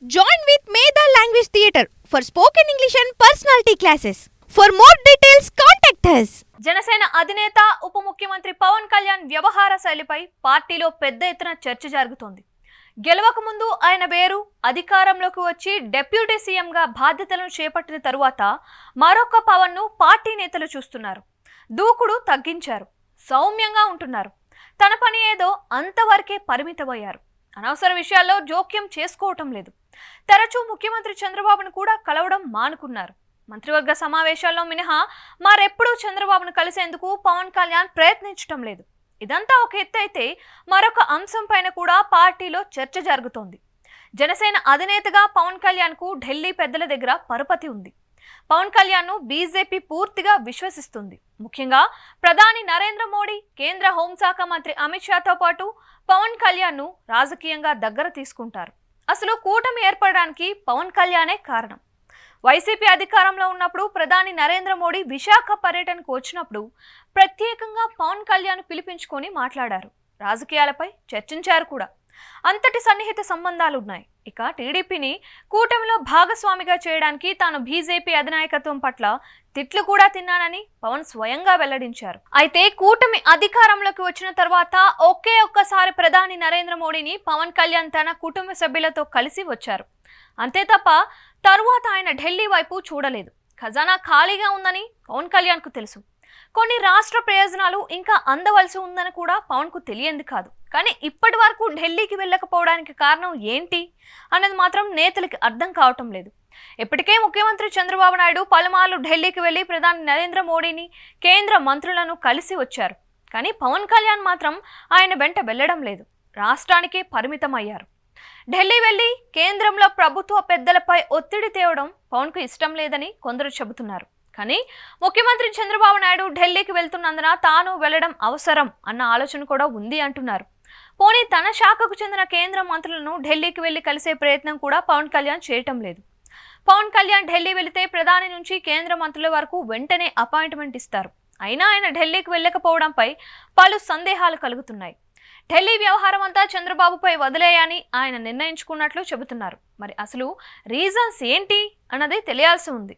Join with Medha Language Theatre for spoken English and personality classes. For more details, contact us. Janasena అధినేత ఉప ముఖ్యమంత్రి పవన్ కళ్యాణ్ వ్యవహార శైలిపై పార్టీలో పెద్ద ఎత్తున చర్చ జరుగుతోంది. గెలవక ముందు ఆయన వేరు, అధికారంలోకి వచ్చి డిప్యూటీ సీఎంగా బాధ్యతలను చేపట్టిన తరువాత మరొక పవన్ను పార్టీ నేతలు చూస్తున్నారు. దూకుడు తగ్గించారు, సౌమ్యంగా ఉంటున్నారు. తన పని ఏదో అంతవరకే పరిమితమయ్యారు. అనవసర విషయాల్లో జోక్యం చేసుకోవటం లేదు. తరచూ ముఖ్యమంత్రి చంద్రబాబును కూడా కలవడం మానుకున్నారు. మంత్రివర్గ సమావేశాల్లో మినహా మరెప్పుడూ చంద్రబాబును కలిసేందుకు పవన్ కళ్యాణ్ ప్రయత్నించడం లేదు. ఇదంతా ఒక ఎత్తు అయితే మరొక అంశం పైన కూడా పార్టీలో చర్చ జరుగుతోంది. జనసేన అధినేతగా పవన్ కళ్యాణ్కు ఢిల్లీ పెద్దల దగ్గర పరపతి ఉంది. పవన్ కళ్యాణ్ను బీజేపీ పూర్తిగా విశ్వసిస్తుంది. ముఖ్యంగా ప్రధాని నరేంద్ర మోడీ, కేంద్ర హోంశాఖ మంత్రి అమిత్ షాతో పాటు పవన్ కళ్యాణ్ను రాజకీయంగా దగ్గర తీసుకుంటారు. అసలు కూటమి ఏర్పడడానికి పవన్ కళ్యాణే కారణం. వైసీపీ అధికారంలో ఉన్నప్పుడు ప్రధాని నరేంద్ర మోడీ విశాఖ పర్యటనకు వచ్చినప్పుడు ప్రత్యేకంగా పవన్ కళ్యాణ్ పిలిపించుకొని మాట్లాడారు. రాజకీయాలపై చర్చించారు కూడా. అంతటి సన్నిహిత సంబంధాలున్నాయి. ఇక టీడీపీని కూటమిలో భాగస్వామిగా చేయడానికి తాను బీజేపీ అధినాయకత్వం పట్ల తిట్లు కూడా తిన్నానని పవన్ స్వయంగా వెల్లడించారు. అయితే కూటమి అధికారంలోకి వచ్చిన తర్వాత ఒక్కసారి ప్రధాని నరేంద్ర మోడీని పవన్ కళ్యాణ్ తన కుటుంబ సభ్యులతో కలిసి వచ్చారు. అంతే తప్ప తరువాత ఆయన ఢిల్లీ వైపు చూడలేదు. ఖజానా ఖాళీగా ఉందని పవన్ కళ్యాణ్కు తెలుసు. కొన్ని రాష్ట్ర ప్రయోజనాలు ఇంకా అందవలసి ఉందని కూడా పవన్కు తెలియంది కాదు. కానీ ఇప్పటి వరకు ఢిల్లీకి వెళ్ళకపోవడానికి కారణం ఏంటి అన్నది మాత్రం నేతలకి అర్థం కావటం లేదు. ఇప్పటికే ముఖ్యమంత్రి చంద్రబాబు నాయుడు పలుమార్లు ఢిల్లీకి వెళ్లి ప్రధాని నరేంద్ర మోడీని, కేంద్ర మంత్రులను కలిసి వచ్చారు. కానీ పవన్ కళ్యాణ్ మాత్రం ఆయన వెంట వెళ్లడం లేదు. రాష్ట్రానికే పరిమితం అయ్యారు. ఢిల్లీ వెళ్లి కేంద్రంలో ప్రభుత్వ పెద్దలపై ఒత్తిడి తేవడం పవన్కు ఇష్టం లేదని కొందరు చెబుతున్నారు. కానీ ముఖ్యమంత్రి చంద్రబాబు నాయుడు ఢిల్లీకి వెళ్తున్నందున తాను వెళ్లడం అవసరం అన్న ఆలోచన కూడా ఉంది అంటున్నారు. పోనీ తన శాఖకు చెందిన కేంద్ర మంత్రులను ఢిల్లీకి వెళ్లి కలిసే ప్రయత్నం కూడా పవన్ కళ్యాణ్ చేయటం లేదు. పవన్ కళ్యాణ్ ఢిల్లీ వెళితే ప్రధాని నుంచి కేంద్ర మంత్రుల వరకు వెంటనే అపాయింట్మెంట్ ఇస్తారు. అయినా ఆయన ఢిల్లీకి వెళ్ళకపోవడంపై పలు సందేహాలు కలుగుతున్నాయి. ఢిల్లీ వ్యవహారం అంతా చంద్రబాబుపై వదిలేయని ఆయన నిర్ణయించుకున్నట్లు చెబుతున్నారు. మరి అసలు రీజన్స్ ఏంటి అన్నది తెలియాల్సి ఉంది.